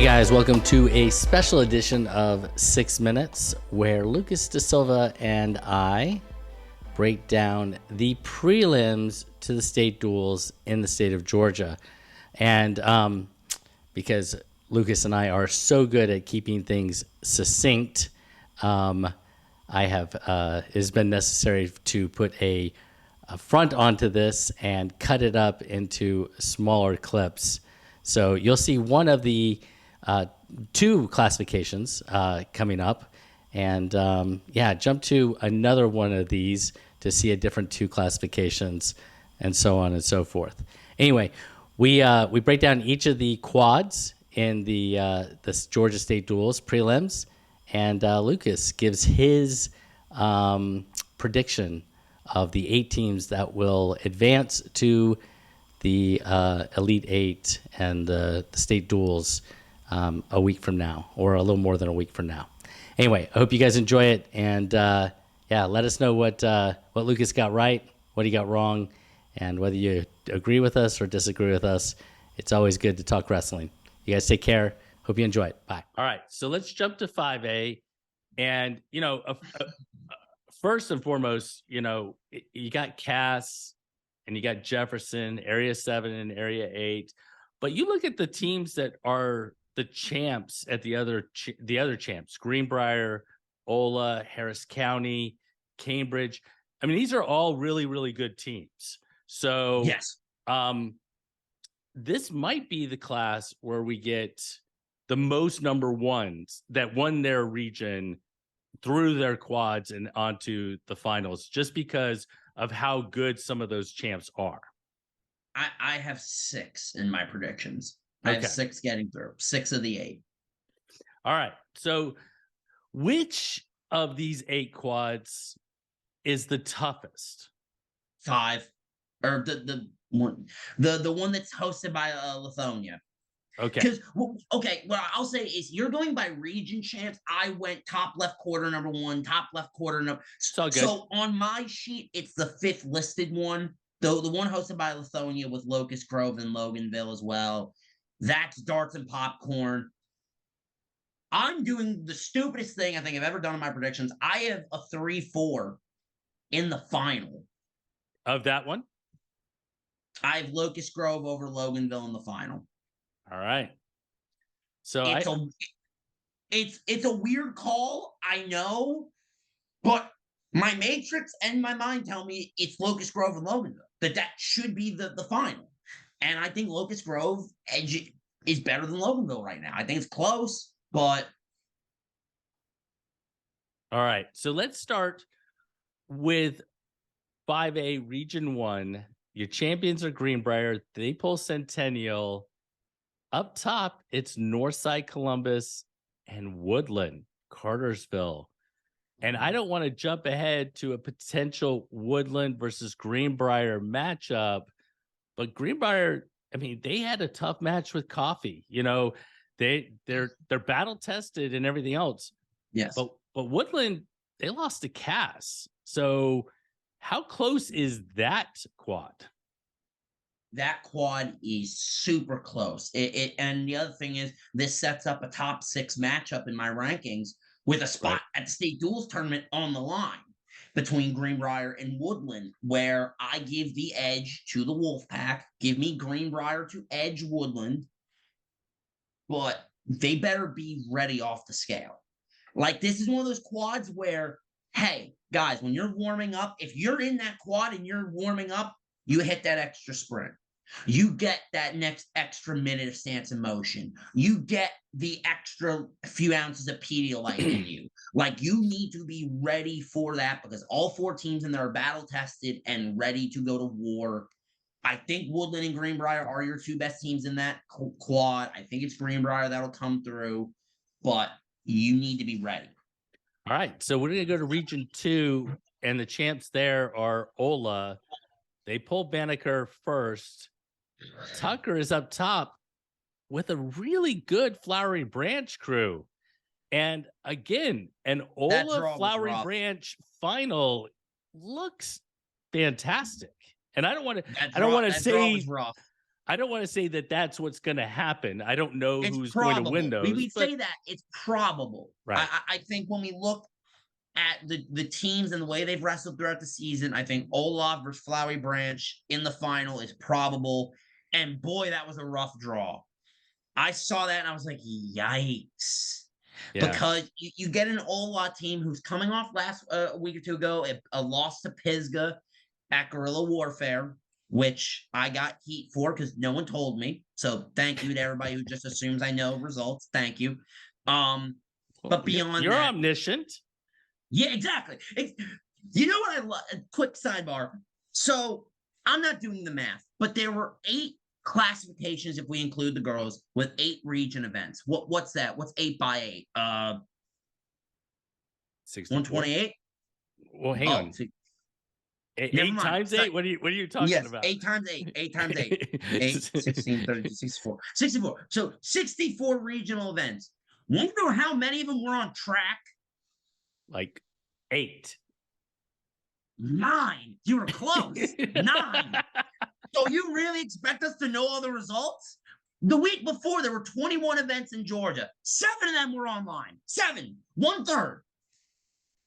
guys, welcome to a special edition of 6 Minutes where Lucas DeSilva and I break down the prelims to the state duels in the state of Georgia. And because Lucas and I are so good at keeping things succinct, it has been necessary to put a front onto this and cut it up into smaller clips. So you'll see one of the two classifications coming up, and jump to another one of these to see a different two classifications, and so on and so forth. Anyway, we break down each of the quads in the Georgia State duels prelims, and Lucas gives his prediction of the 8 teams that will advance to the Elite Eight and the state duels a week from now, or a little more than a week from now. Anyway, I hope you guys enjoy it, and let us know what Lucas got right, what he got wrong, and whether you agree with us or disagree with us. It's always good to talk wrestling. You guys take care. Hope you enjoy it. Bye. All right, so let's jump to 5A, and first and foremost, you got Cass and you got Jefferson, Area 7 and Area 8. But you look at the teams that are the champs at the other champs, Greenbrier, Ola, Harris County, Cambridge. I mean, these are all really, really good teams. So yes, this might be the class where we get the most number ones that won their region through their quads and onto the finals, just because of how good some of those champs are. I have 6 in my predictions. I have 6 getting through, 6 of the 8. All right. So which of these 8 quads is the toughest? 5, or the one that's hosted by Lithonia. Okay. Because what I'll say is, you're going by region champs. I went top left quarter number 1, top left quarter number. So on my sheet, it's the 5th listed one. Though the one hosted by Lithonia with Locust Grove and Loganville as well. That's darts and popcorn. I'm doing the stupidest thing I think I've ever done in my predictions. I have a 3-4 in the final. Of that one? I have Locust Grove over Loganville in the final. All right. So it's a weird call, I know, but my matrix and my mind tell me it's Locust Grove and Loganville, that should be the final. And I think Locust Grove edge is better than Loganville right now. I think it's close, but all right. So let's start with 5A Region 1. Your champions are Greenbrier. They pull Centennial. Up top, it's Northside Columbus and Woodland, Cartersville. And I don't want to jump ahead to a potential Woodland versus Greenbrier matchup, but Greenbrier, I mean, they had a tough match with Coffee. They're battle tested and everything else. Yes. But Woodland, they lost to Cass. So how close is that quad? That quad is super close. And the other thing is, this sets up a top 6 matchup in my rankings with a spot at the state duels tournament on the line between Greenbrier and Woodland, where I give the edge to the Wolfpack. Give me Greenbrier to edge Woodland, but they better be ready off the scale. Like, this is one of those quads where, hey, guys, when you're warming up, if you're in that quad and you're warming up, you hit that extra sprint. You get that next extra minute of stance and motion. You get the extra few ounces of Pedialyte in you. Like, you need to be ready for that, because all 4 teams in there are battle tested and ready to go to war. I think Woodland and Greenbrier are your 2 best teams in that quad. I think it's Greenbrier that'll come through, but you need to be ready. All right. So we're going to go to Region 2, and the champs there are Ola. They pull Banneker first. Tucker is up top with a really good Flowery Branch crew. And again, an Ola Flowery Branch final looks fantastic. And I don't want to say rough. I don't want to say that that's what's going to happen. I don't know It's who's going to win probable. those, We but say that it's probable. right. I think when we look at the teams and the way they've wrestled throughout the season, I think Olaf versus Flowery Branch in the final is probable. And boy, that was a rough draw. I saw that and I was like, yikes. Yeah. Because you get an Olaf team who's coming off last week or two ago, a loss to Pisgah at Guerrilla Warfare, which I got heat for because no one told me. So thank you to everybody who just assumes I know results. Thank you. But beyond you're that, omniscient. yeah, exactly. You know what I love? Quick sidebar. So I'm not doing the math, but there were 8 classifications if we include the girls with 8 region events. What's that? What's 8 by 8? 128? Well, hang on. See, never 8 mind. times 8? What are you talking Yes, about? 8 times 8. 8 times 8. 8, 16, 32, 64. 64. So 64 regional events. Wonder how many of them were on track? Like 8. 9. You were close. 9. So you really expect us to know all the results? The week before, there were 21 events in Georgia. 7 of them were online. 7. 1/3.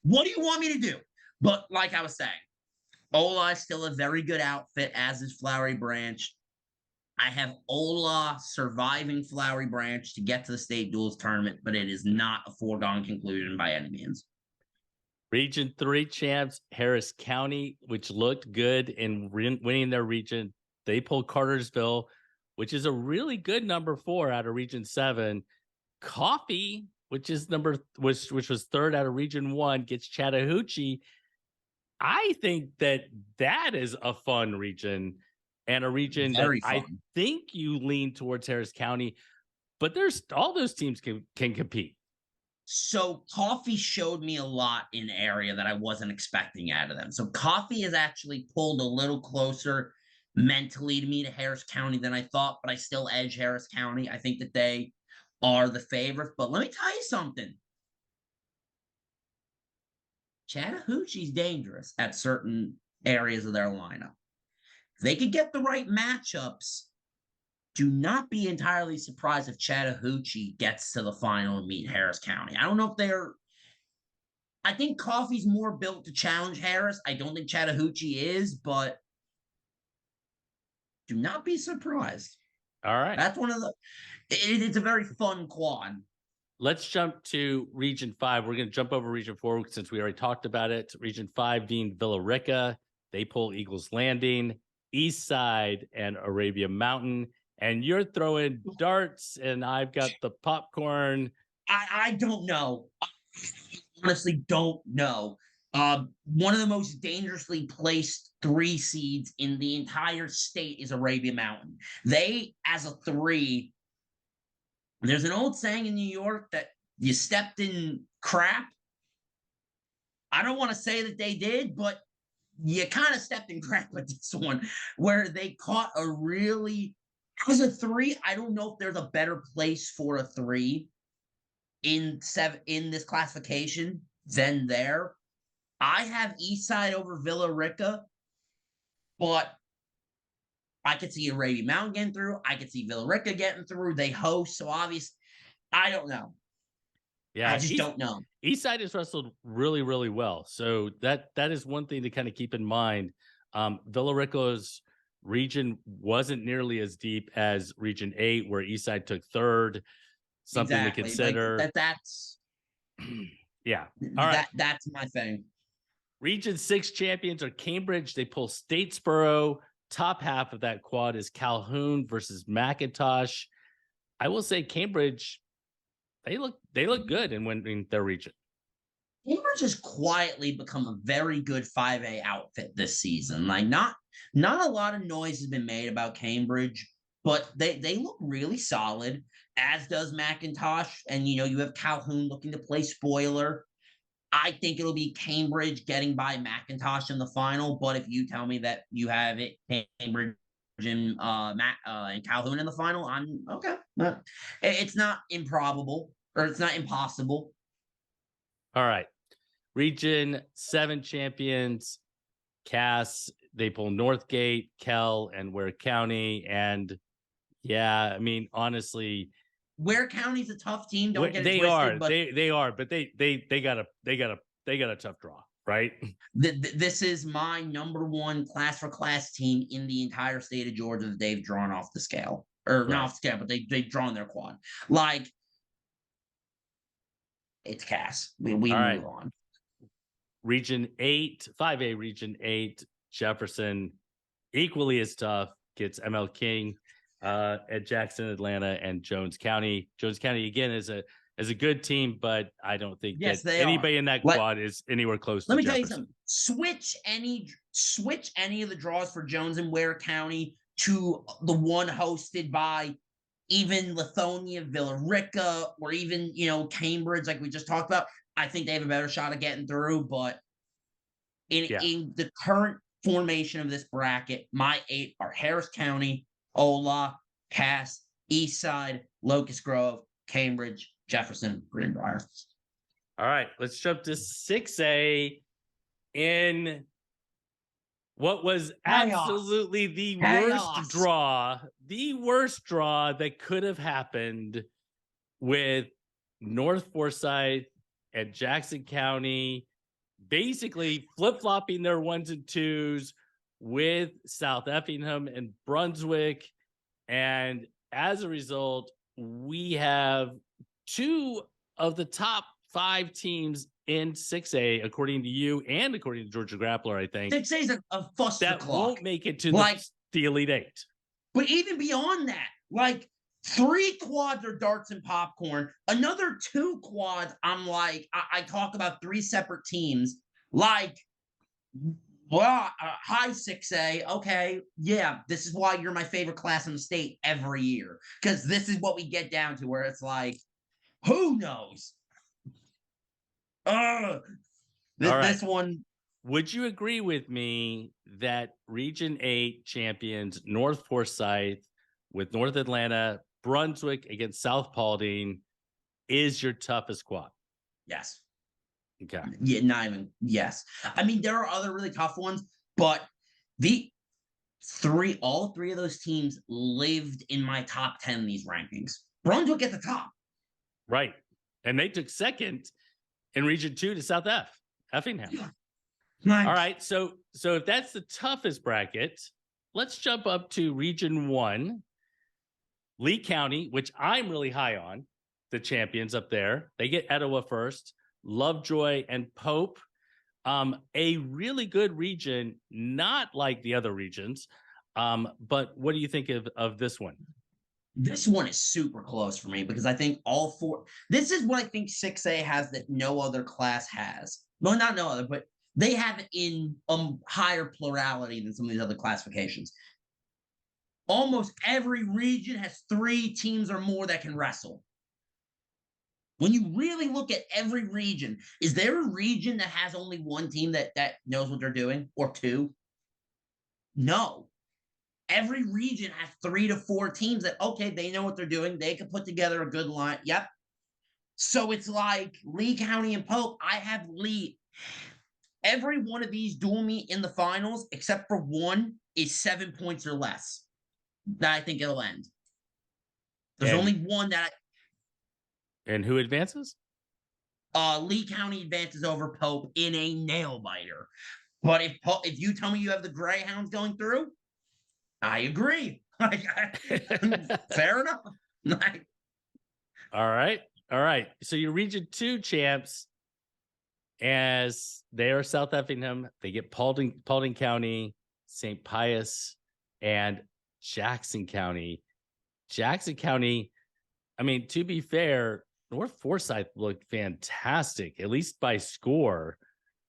What do you want me to do? But like I was saying, Ola is still a very good outfit, as is Flowery Branch. I have Ola surviving Flowery Branch to get to the state duels tournament, but it is not a foregone conclusion by any means. Region 3 champs, Harris County, which looked good in winning their region. They pulled Cartersville, which is a really good number 4 out of Region 7. Coffee, which is which was 3rd out of Region 1, gets Chattahoochee. I think that is a fun region and a region Very that I fun. think you lean towards Harris County, but there's all those teams can compete. So Coffee showed me a lot in area that I wasn't expecting out of them. So Coffee has actually pulled a little closer mentally to me to Harris County than I thought, but I still edge Harris County. I think that they are the favorite. But let me tell you something. Chattahoochee's dangerous at certain areas of their lineup. If they could get the right matchups, do not be entirely surprised if Chattahoochee gets to the final and meet Harris County. I don't know if they're. I think Coffee's more built to challenge Harris. I don't think Chattahoochee is, but do not be surprised. All right. That's one of the. It's a very fun quad. Let's jump to Region 5. We're going to jump over Region 4 since we already talked about it. Region 5 being Villa Rica. They pull Eagles Landing, East Side, and Arabia Mountain. And you're throwing darts, and I've got the popcorn. I don't know. I honestly don't know. One of the most dangerously placed 3 seeds in the entire state is Arabia Mountain. They, as a 3, there's an old saying in New York that you stepped in crap. I don't want to say that they did, but you kind of stepped in crap with this one, where they caught a really, as a 3, I don't know if there's a better place for a 3 in this classification than there. I have Eastside over Villa Rica, but I could see Arabia Mountain getting through. I could see Villa Rica getting through. They host, so obviously, I don't know. Yeah, I just don't know. Eastside has wrestled really, really well. So that is one thing to kind of keep in mind. Villa Rica's region wasn't nearly as deep as Region 8, where Eastside took 3rd. Something to consider. Like that's yeah. All right. That's my thing. Region 6 champions are Cambridge. They pull Statesboro. Top half of that quad is Calhoun versus McIntosh. I will say Cambridge, they look good in winning their region. Cambridge has quietly become a very good 5A outfit this season. Like not a lot of noise has been made about Cambridge, but they look really solid, as does McIntosh. And you have Calhoun looking to play spoiler. I think it'll be Cambridge getting by McIntosh in the final. But if you tell me that you have it Cambridge and Calhoun in the final, I'm okay. It's not improbable, or it's not impossible. All right. Region 7 champions, Cass. They pull Northgate, Kell, and Ware County. And Yeah, I mean, honestly, Ware County's a tough team. Don't get it they twisted, are but they are, but they got a tough draw, right? this is my number one class for class team in the entire state of Georgia that they've drawn off the scale, or not Right. off the scale, but they've drawn their quad. Like, it's Cass. We All right. move on. Region 8, 5A Region 8, Jefferson, equally as tough, gets ML King at Jackson, Atlanta, and Jones County. Jones County, again, is a good team, but I don't think Yes, that they anybody are. in that quad is anywhere close to Let me Jefferson. tell you something. Switch any of the draws for Jones and Ware County to the one hosted by even Lithonia, Villarica, or even, Cambridge, like we just talked about. I think they have a better shot of getting through, but in the current formation of this bracket, my 8 are Harris County, Ola, Cass, Eastside, Locust Grove, Cambridge, Jefferson, Greenbrier. All right, let's jump to 6A in what was absolutely the worst draw that could have happened, with North Forsyth and Jackson County basically flip-flopping their 1s and 2s with South Effingham and Brunswick. And as a result, we have 2 of the top 5 teams in 6A, according to you and according to Georgia Grappler, I think. 6A is a fuster that clock. Won't make it to the Elite 8. But even beyond that, like, 3 quads are darts and popcorn. Another 2 quads, I'm like, I talk about 3 separate teams. Like, well, high 6A, okay, yeah, this is why you're my favorite class in the state every year. Because this is what we get down to, where it's like, who knows? This one. Would you agree with me that Region 8 champions North Forsyth with North Atlanta, Brunswick against South Paulding is your toughest quad? Yes. Okay. Yeah, not even. Yes. I mean, there are other really tough ones, but all 3 of those teams lived in my top 10 in these rankings. Brunswick at the top. Right. And they took second in Region 2 to South Effingham. Yeah. Nice. All right. So if that's the toughest bracket, let's jump up to Region 1. Lee County, which I'm really high on, the champions up there. They get Etowah first. Lovejoy and Pope. A really good region, not like the other regions. But what do you think of this one? This one is super close for me because I think all 4. This is what I think 6A has that no other class has. Well, not no other, but they have it in higher plurality than some of these other classifications. Almost every region has 3 teams or more that can wrestle. When you really look at every region, is there a region that has only 1 team that knows what they're doing, or 2? No. Every region has 3 to 4 teams that, okay, they know what they're doing. They can put together a good line. Yep. So it's like Lee County and Pope. I have Lee. Every one of these duel meet in the finals, except for 1, is 7 points or less. That I think it'll end. There's only 1 that. And who advances? Lee County advances over Pope in a nail biter. But if you tell me you have the Greyhounds going through, I agree. Fair enough. All right. So your Region 2 champs, as they are South Effingham, they get Paulding County, St. Pius, and Jackson County. Jackson County, I mean, to be fair, North Forsyth looked fantastic, at least by score,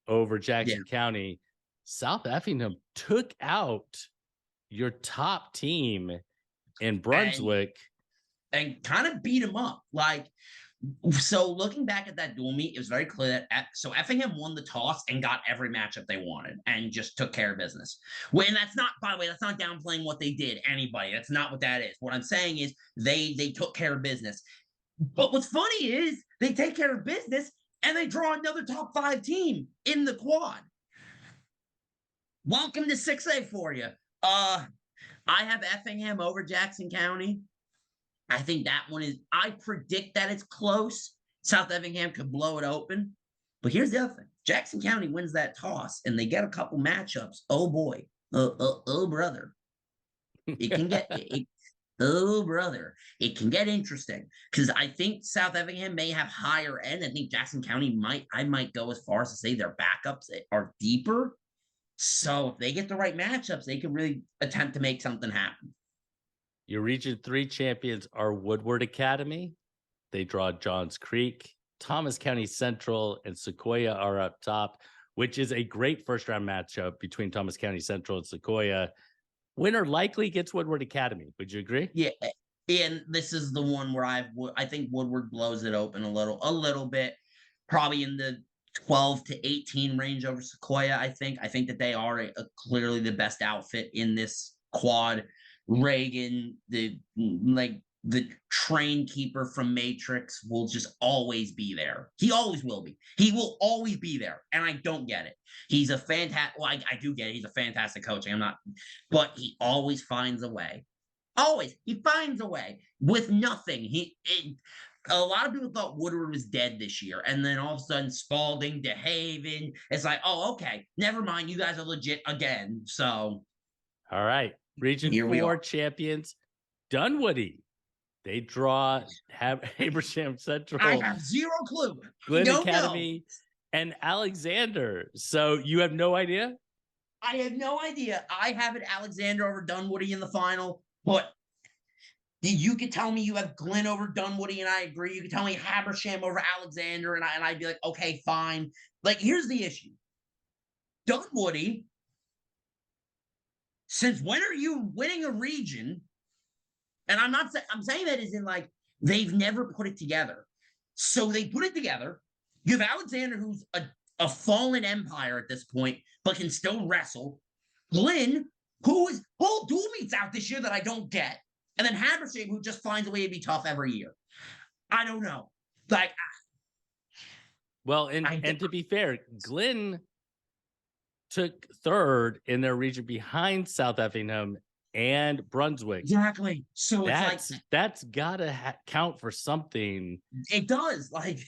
over Jackson County. South Effingham took out your top team in Brunswick and kind of beat him up. So looking back at that duel meet, it was very clear that Effingham won the toss and got every matchup they wanted and just took care of business. When that's not, by the way, that's not downplaying what they did. Anybody, that's not what that is. What I'm saying is they took care of business. But what's funny is they take care of business and they draw another top 5 team in the quad. Welcome to 6A for you. I have Effingham over Jackson County. I think that one is, I predict that it's close. South Effingham could blow it open. But here's the other thing. Jackson County wins that toss and they get a couple matchups. Oh boy. Oh brother. It can get oh brother. It can get interesting. Because I think South Effingham may have higher end. I think Jackson County I might go as far as to say their backups are deeper. So if they get the right matchups, they can really attempt to make something happen. Your Region 3 champions are Woodward Academy. They draw Johns Creek. Thomas County Central and Sequoia are up top, which is a great first-round matchup between Thomas County Central and Sequoia. Winner likely gets Woodward Academy. Would you agree? Yeah, and this is the one where I think Woodward blows it open a little bit, probably in the 12 to 18 range over Sequoia. I think that they are clearly the best outfit in this quad. Reagan, the train keeper from Matrix, will just always be there. He always will be. He will always be there, and I don't get it. He's a fantastic. Well, I do get it. He's a fantastic coach. I'm not, but he always finds a way. Always, he finds a way with nothing. A lot of people thought Woodward was dead this year, and then all of a sudden Spalding, DeHaven, it's like, oh, okay, never mind. You guys are legit again. So, all right, Region 4 champions, Dunwoody. They draw Habersham Central. I have zero clue. Glen Academy and Alexander. So you have no idea? I have no idea. I have it Alexander over Dunwoody in the final, but you could tell me you have Glen over Dunwoody, and I agree. You could tell me Habersham over Alexander, and I'd be like, okay, fine. Like, here's the issue. Dunwoody, since when are you winning a region? And I'm saying that as in, like, they've never put it together. So they put it together. You have Alexander, who's a fallen empire at this point, but can still wrestle. Glen, who is whole dual meets out this year that I don't get. And then Habersham, who just finds a way to be tough every year. I don't know. Like, well, and to be fair, Glen took third in their region behind South Effingham and Brunswick. Exactly. So that's gotta count for something. It does. Like,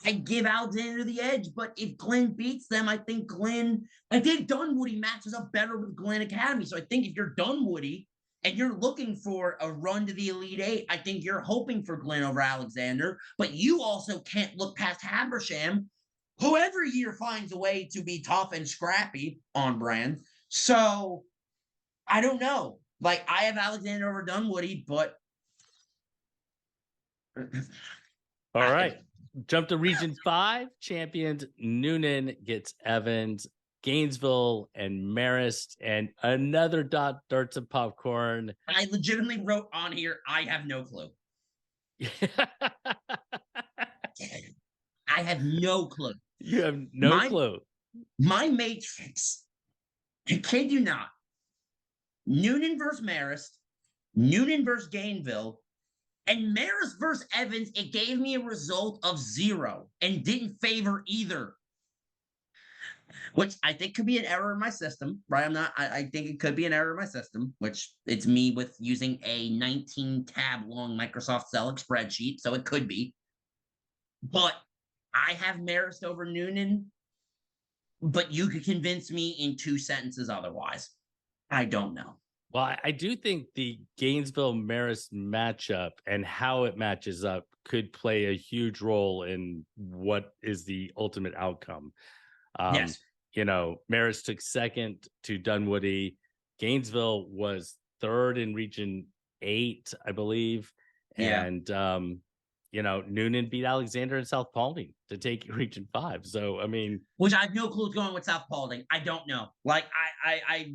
I give Alexander the edge, but if Glen beats them, I think Dunwoody matches up better with Glen Academy. So I think if you're Dunwoody and you're looking for a run to the Elite Eight, I think you're hoping for Glen over Alexander, but you also can't look past Habersham, who every year finds a way to be tough and scrappy on brand. So I don't know. Like, I have Alexander over Dunwoody, but all right. Jump to Region 5 champions. Noonan gets Evans, Gainesville, and Marist, and another darts and popcorn. I legitimately wrote on here, I have no clue. I have no clue. You have no clue. My matrix, I kid you not, Noonan versus Marist, Noonan versus Gainesville, and Marist versus Evans, it gave me a result of 0 and didn't favor either. Which I think could be an error in my system, right? I think it could be an error in my system, which it's me with using a 19 tab long Microsoft Excel spreadsheet, so it could be. But I have Marist over Noonan, but you could convince me in 2 sentences otherwise. I don't know. Well, I do think the Gainesville-Marist matchup and how it matches up could play a huge role in what is the ultimate outcome. Yes. You know, Marist took second to Dunwoody. Gainesville was third in Region 8, I believe. Yeah. And, you know, Noonan beat Alexander and South Paulding to take Region 5. So, I mean, which I have no clue what's going on with South Paulding. I don't know. Like, I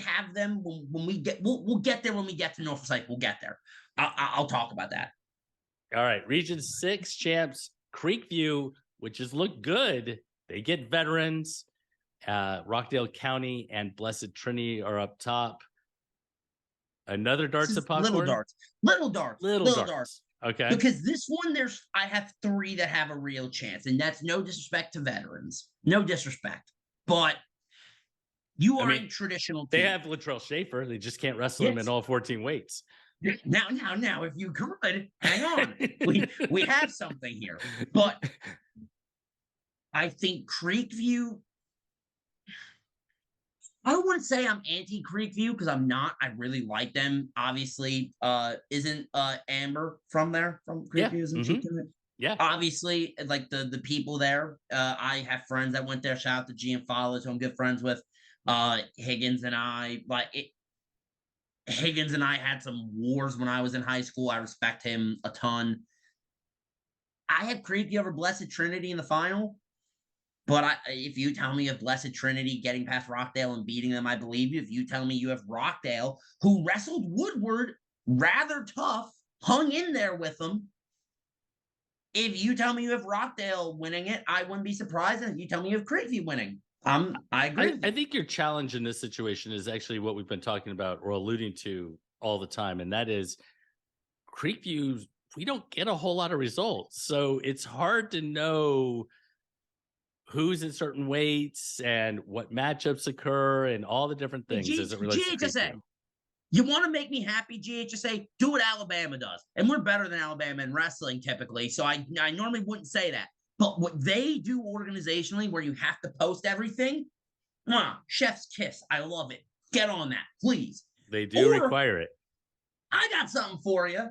have them when we get. We'll get there when we get to North Forsyth. We'll get there. I'll talk about that. All right, Region 6 champs, Creekview, which has looked good. They get veterans. Rockdale County and Blessed Trinity are up top. Another darts of popcorn. Little darts. Okay. Because this one, I have 3 that have a real chance, and that's no disrespect to veterans. No disrespect. But You I are mean, a traditional they team. have Latrell Schaefer. They just can't wrestle him in Yes. all 14 weights. Now, if you could, hang on. We have something here. But I think Creekview, I don't want to say I'm anti Creekview because I'm not. I really like them. Obviously, isn't Amber from there? From Yeah. Creekview, isn't she? Yeah. Obviously, like the people there. I have friends that went there. Shout out to G and Follows, who I'm good friends with. Higgins and I Higgins and I had some wars when I was in high school. I respect him a ton. I had Creekview over Blessed Trinity in the final. But if you tell me of Blessed Trinity getting past Rockdale and beating them, I believe you. If you tell me you have Rockdale, who wrestled Woodward rather tough, hung in there with them. If you tell me you have Rockdale winning it, I wouldn't be surprised. And if you tell me you have Creekview winning, I agree. I think your challenge in this situation is actually what we've been talking about or alluding to all the time, and that is Creekview. We don't get a whole lot of results, so it's hard to know who's in certain weights and what matchups occur and all the different things as it relates to GHSA. Creekview. You want to make me happy, GHSA? Do what Alabama does. And we're better than Alabama in wrestling typically. So I normally wouldn't say that. But what they do organizationally, where you have to post everything, chef's kiss. I love it. Get on that, please. They do require it. I got something for you,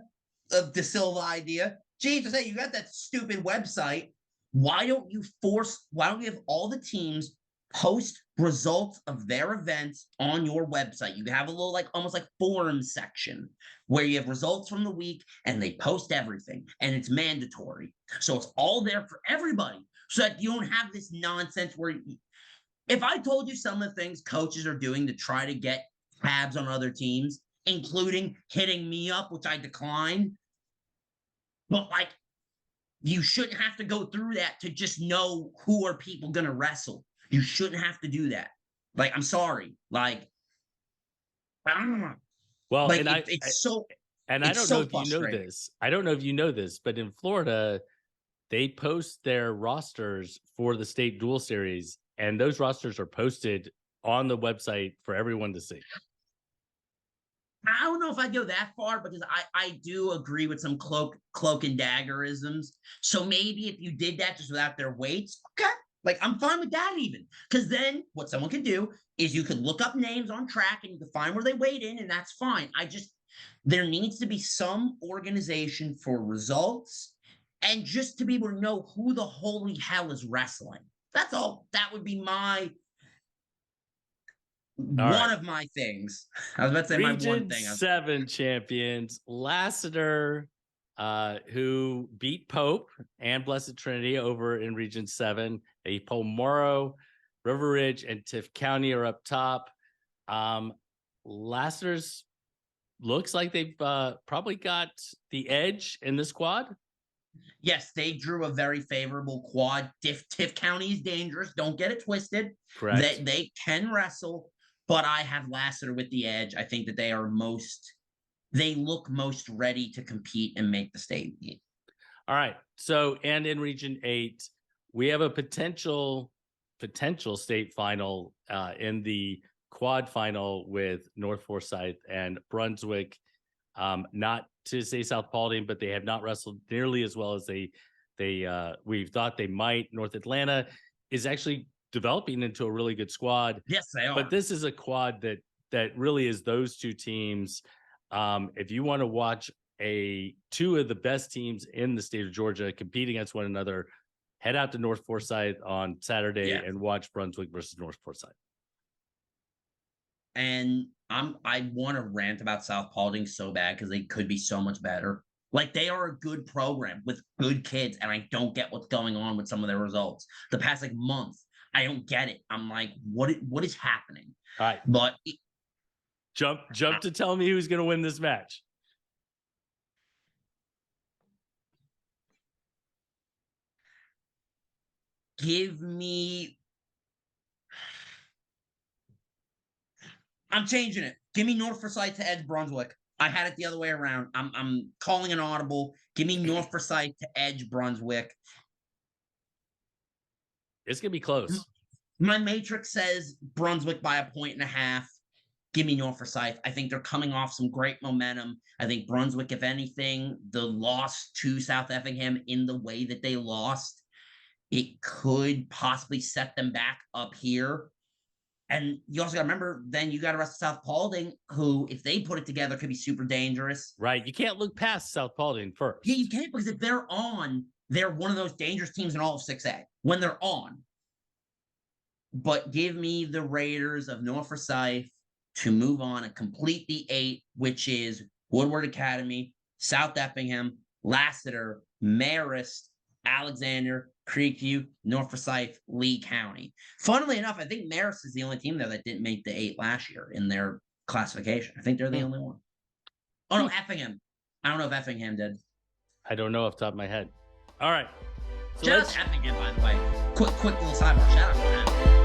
a DeSilva idea. GHSA, you got that stupid website. Why don't you have all the teams post results of their events on your website? You have a little almost like forum section where you have results from the week and they post everything and it's mandatory. So it's all there for everybody so that you don't have this nonsense where if I told you some of the things coaches are doing to try to get tabs on other teams, including hitting me up, which I declined, but you shouldn't have to go through that to just know who are people going to wrestle. You shouldn't have to do that. I'm sorry. I don't know. Well, and I don't know if you know this. I don't know if you know this, but in Florida, they post their rosters for the state dual series, and those rosters are posted on the website for everyone to see. I don't know if I go that far because I do agree with some cloak and daggerisms. So maybe if you did that just without their weights, okay. I'm fine with that even. Because then what someone can do is you can look up names on track and you can find where they weighed in, and that's fine. There needs to be some organization for results and just to be able to know who the holy hell is wrestling. That's all. That would be one of my things. I was about to say my one thing. 7 champions, Lassiter, who beat Pope and Blessed Trinity over in Region 7. Morrow, River Ridge, and Tift County are up top. Lassiter's looks like they've probably got the edge in this quad. Yes, they drew a very favorable quad. Tift County is dangerous. Don't get it twisted. Correct. They can wrestle, but I have Lassiter with the edge. I think that they look most ready to compete and make the state meet. All right. So, and in Region 8, we have a potential state final in the quad final with North Forsyth and Brunswick. Not to say South Paulding, but they have not wrestled nearly as well as we thought they might. North Atlanta is actually developing into a really good squad. Yes, they are. But this is a quad that really is those two teams. If you want to watch two of the best teams in the state of Georgia compete against one another, head out to North Forsyth on Saturday and watch Brunswick versus North Forsyth. And I want to rant about South Paulding so bad because they could be so much better. They are a good program with good kids, and I don't get what's going on with some of their results. The past month, I don't get it. I'm like, what is happening? All right. But jump to tell me who's going to win this match. I'm changing it. Give me North Forsyth to edge Brunswick. I had it the other way around. I'm calling an audible. Give me North Forsyth to edge Brunswick. It's going to be close. My matrix says Brunswick by 1.5 points. Give me North Forsyth. I think they're coming off some great momentum. I think Brunswick, if anything, the loss to South Effingham in the way that they lost, it could possibly set them back up here. And you also got to remember, then you got to rest South Paulding, who, if they put it together, could be super dangerous. Right. You can't look past South Paulding first. Yeah, you can't, because if they're on, they're one of those dangerous teams in all of 6A when they're on. But give me the Raiders of North Forsyth to move on and complete the 8, which is Woodward Academy, South Effingham, Lassiter, Marist, Alexander, Creekview, North Forsyth, Lee County. Funnily enough, I think Marist is the only team there that didn't make the 8 last year in their classification. I think they're the only one. Oh, no, Effingham. I don't know if Effingham did. I don't know off the top of my head. All right. So shout out to Effingham, by the way. Quick little sidebar. Shout out to them.